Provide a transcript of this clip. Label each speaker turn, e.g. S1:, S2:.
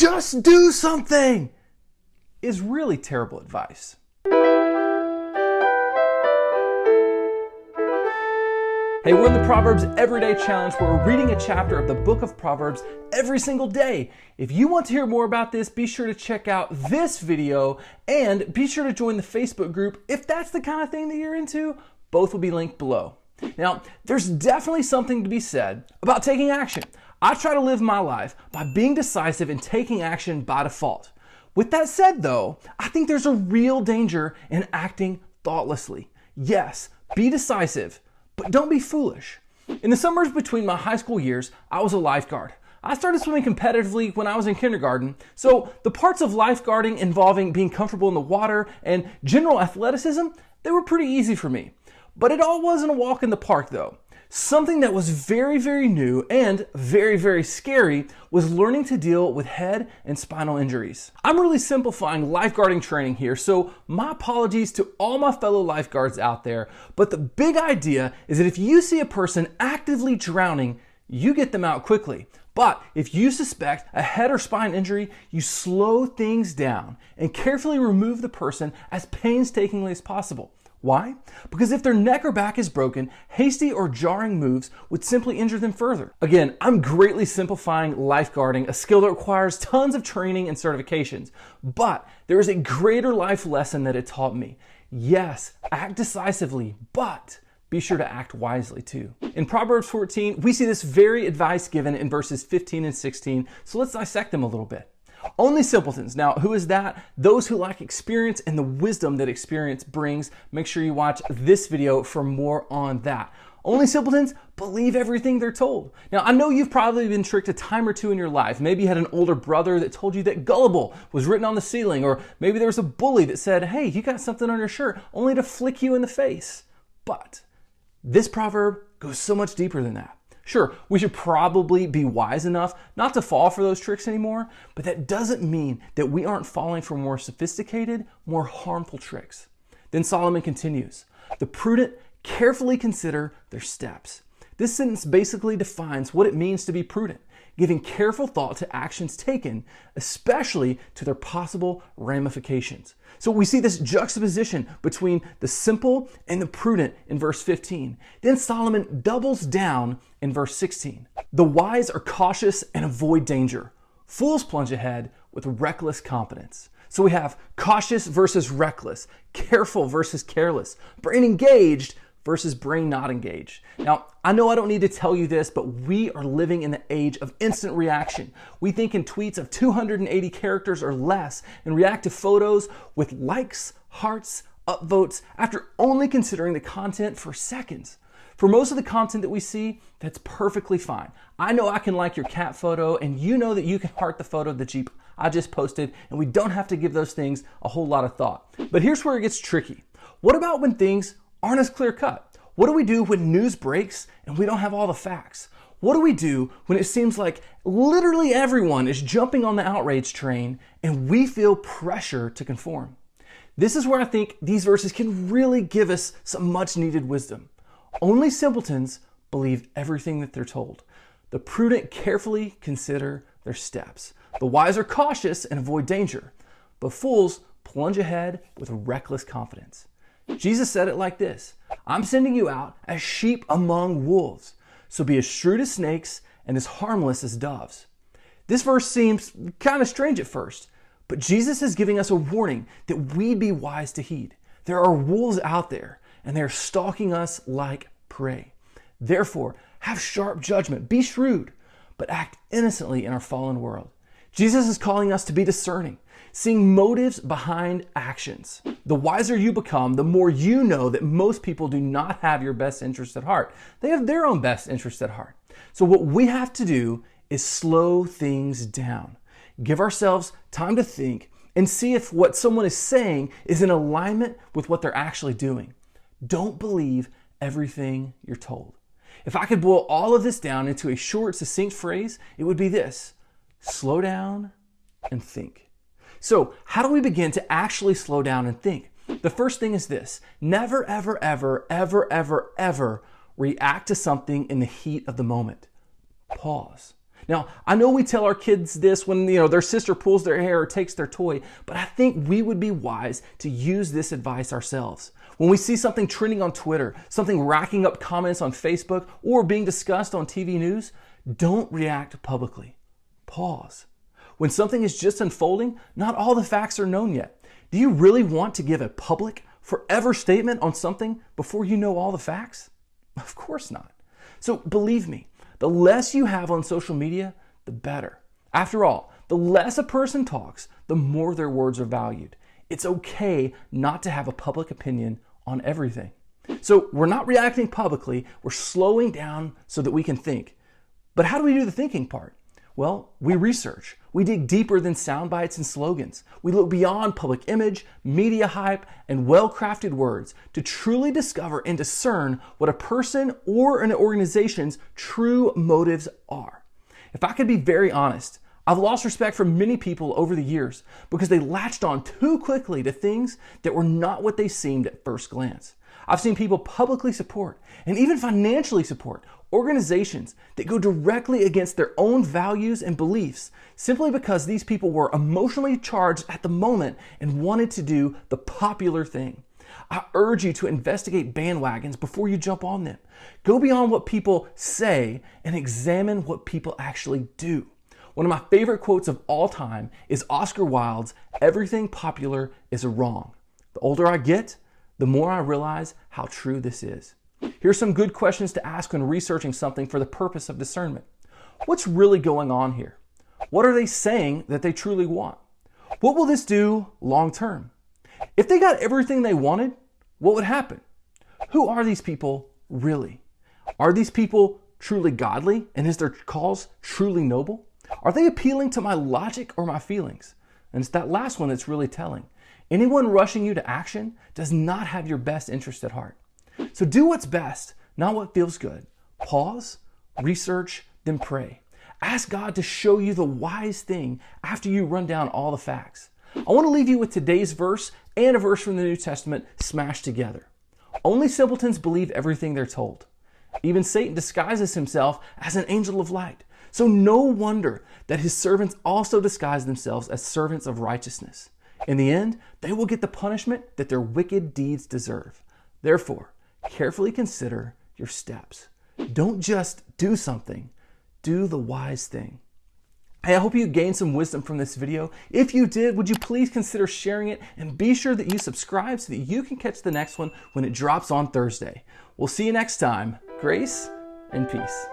S1: just do something, is really terrible advice. Hey, we're in the Proverbs Everyday Challenge where we're reading a chapter of the book of Proverbs every single day. If you want to hear more about this, be sure to check out this video and be sure to join the Facebook group if that's the kind of thing that you're into. Both will be linked below. Now, there's definitely something to be said about taking action. I try to live my life by being decisive and taking action by default. With that said, though, I think there's a real danger in acting thoughtlessly. Yes, be decisive, but don't be foolish. In the summers between my high school years, I was a lifeguard. I started swimming competitively when I was in kindergarten, so the parts of lifeguarding involving being comfortable in the water and general athleticism, they were pretty easy for me. But it all wasn't a walk in the park though. Something that was very, very new and very, very scary was learning to deal with head and spinal injuries. I'm really simplifying lifeguarding training here, so my apologies to all my fellow lifeguards out there, but the big idea is that if you see a person actively drowning, you get them out quickly. But if you suspect a head or spine injury, you slow things down and carefully remove the person as painstakingly as possible. Why? Because if their neck or back is broken, hasty or jarring moves would simply injure them further. Again, I'm greatly simplifying lifeguarding, a skill that requires tons of training and certifications. But there is a greater life lesson that it taught me. Yes, act decisively, but be sure to act wisely too. In Proverbs 14, we see this very advice given in verses 15 and 16, so let's dissect them a little bit. Only simpletons. Now, who is that? Those who lack experience and the wisdom that experience brings. Make sure you watch this video for more on that. Only simpletons believe everything they're told. Now, I know you've probably been tricked a time or two in your life. Maybe you had an older brother that told you that gullible was written on the ceiling, or maybe there was a bully that said, hey, you got something on your shirt, only to flick you in the face. But this proverb goes so much deeper than that. Sure, we should probably be wise enough not to fall for those tricks anymore, but that doesn't mean that we aren't falling for more sophisticated, more harmful tricks. Then Solomon continues, the prudent carefully consider their steps. This sentence basically defines what it means to be prudent, giving careful thought to actions taken, especially to their possible ramifications. So we see this juxtaposition between the simple and the prudent in verse 15. Then Solomon doubles down in verse 16. The wise are cautious and avoid danger. Fools plunge ahead with reckless confidence. So we have cautious versus reckless, careful versus careless, brain engaged versus brain not engaged. Now, I know I don't need to tell you this, but we are living in the age of instant reaction. We think in tweets of 280 characters or less and react to photos with likes, hearts, upvotes after only considering the content for seconds. For most of the content that we see, that's perfectly fine. I know I can like your cat photo and you know that you can heart the photo of the Jeep I just posted, and we don't have to give those things a whole lot of thought. But here's where it gets tricky. What about when things aren't as clear cut? What do we do when news breaks and we don't have all the facts? What do we do when it seems like literally everyone is jumping on the outrage train and we feel pressure to conform? This is where I think these verses can really give us some much needed wisdom. Only simpletons believe everything that they're told. The prudent carefully consider their steps. The wise are cautious and avoid danger, but fools plunge ahead with reckless confidence. Jesus said it like this, I'm sending you out as sheep among wolves, so be as shrewd as snakes and as harmless as doves. This verse seems kind of strange at first, but Jesus is giving us a warning that we'd be wise to heed. There are wolves out there, and they're stalking us like prey. Therefore, have sharp judgment, be shrewd, but act innocently in our fallen world. Jesus is calling us to be discerning, seeing motives behind actions. The wiser you become, the more you know that most people do not have your best interest at heart. They have their own best interest at heart. So what we have to do is slow things down. Give ourselves time to think and see if what someone is saying is in alignment with what they're actually doing. Don't believe everything you're told. If I could boil all of this down into a short, succinct phrase, it would be this: slow down and think. So how do we begin to actually slow down and think? The first thing is this: never, ever, ever, ever, ever, ever react to something in the heat of the moment. Pause. Now, I know we tell our kids this when their sister pulls their hair or takes their toy, but I think we would be wise to use this advice ourselves. When we see something trending on Twitter, something racking up comments on Facebook, or being discussed on TV news, don't react publicly. Pause. When something is just unfolding, not all the facts are known yet. Do you really want to give a public, forever statement on something before you know all the facts? Of course not. So believe me, the less you have on social media, the better. After all, the less a person talks, the more their words are valued. It's okay not to have a public opinion on everything. So we're not reacting publicly, we're slowing down so that we can think. But how do we do the thinking part? Well, we research. We dig deeper than sound bites and slogans. We look beyond public image, media hype, and well-crafted words to truly discover and discern what a person or an organization's true motives are. If I could be very honest, I've lost respect for many people over the years because they latched on too quickly to things that were not what they seemed at first glance. I've seen people publicly support and even financially support organizations that go directly against their own values and beliefs simply because these people were emotionally charged at the moment and wanted to do the popular thing. I urge you to investigate bandwagons before you jump on them. Go beyond what people say and examine what people actually do. One of my favorite quotes of all time is Oscar Wilde's, "Everything popular is wrong." The older I get, the more I realize how true this is. Here's some good questions to ask when researching something for the purpose of discernment. What's really going on here? What are they saying that they truly want? What will this do long term? If they got everything they wanted, what would happen? Who are these people really? Are these people truly godly, and is their cause truly noble? Are they appealing to my logic or my feelings? And it's that last one that's really telling. Anyone rushing you to action does not have your best interest at heart. So do what's best, not what feels good. Pause, research, then pray. Ask God to show you the wise thing after you run down all the facts. I want to leave you with today's verse and a verse from the New Testament smashed together. Only simpletons believe everything they're told. Even Satan disguises himself as an angel of light. So no wonder that his servants also disguise themselves as servants of righteousness. In the end, they will get the punishment that their wicked deeds deserve. Therefore, carefully consider your steps. Don't just do something, do the wise thing. Hey, I hope you gained some wisdom from this video. If you did, would you please consider sharing it and be sure that you subscribe so that you can catch the next one when it drops on Thursday. We'll see you next time. Grace and peace.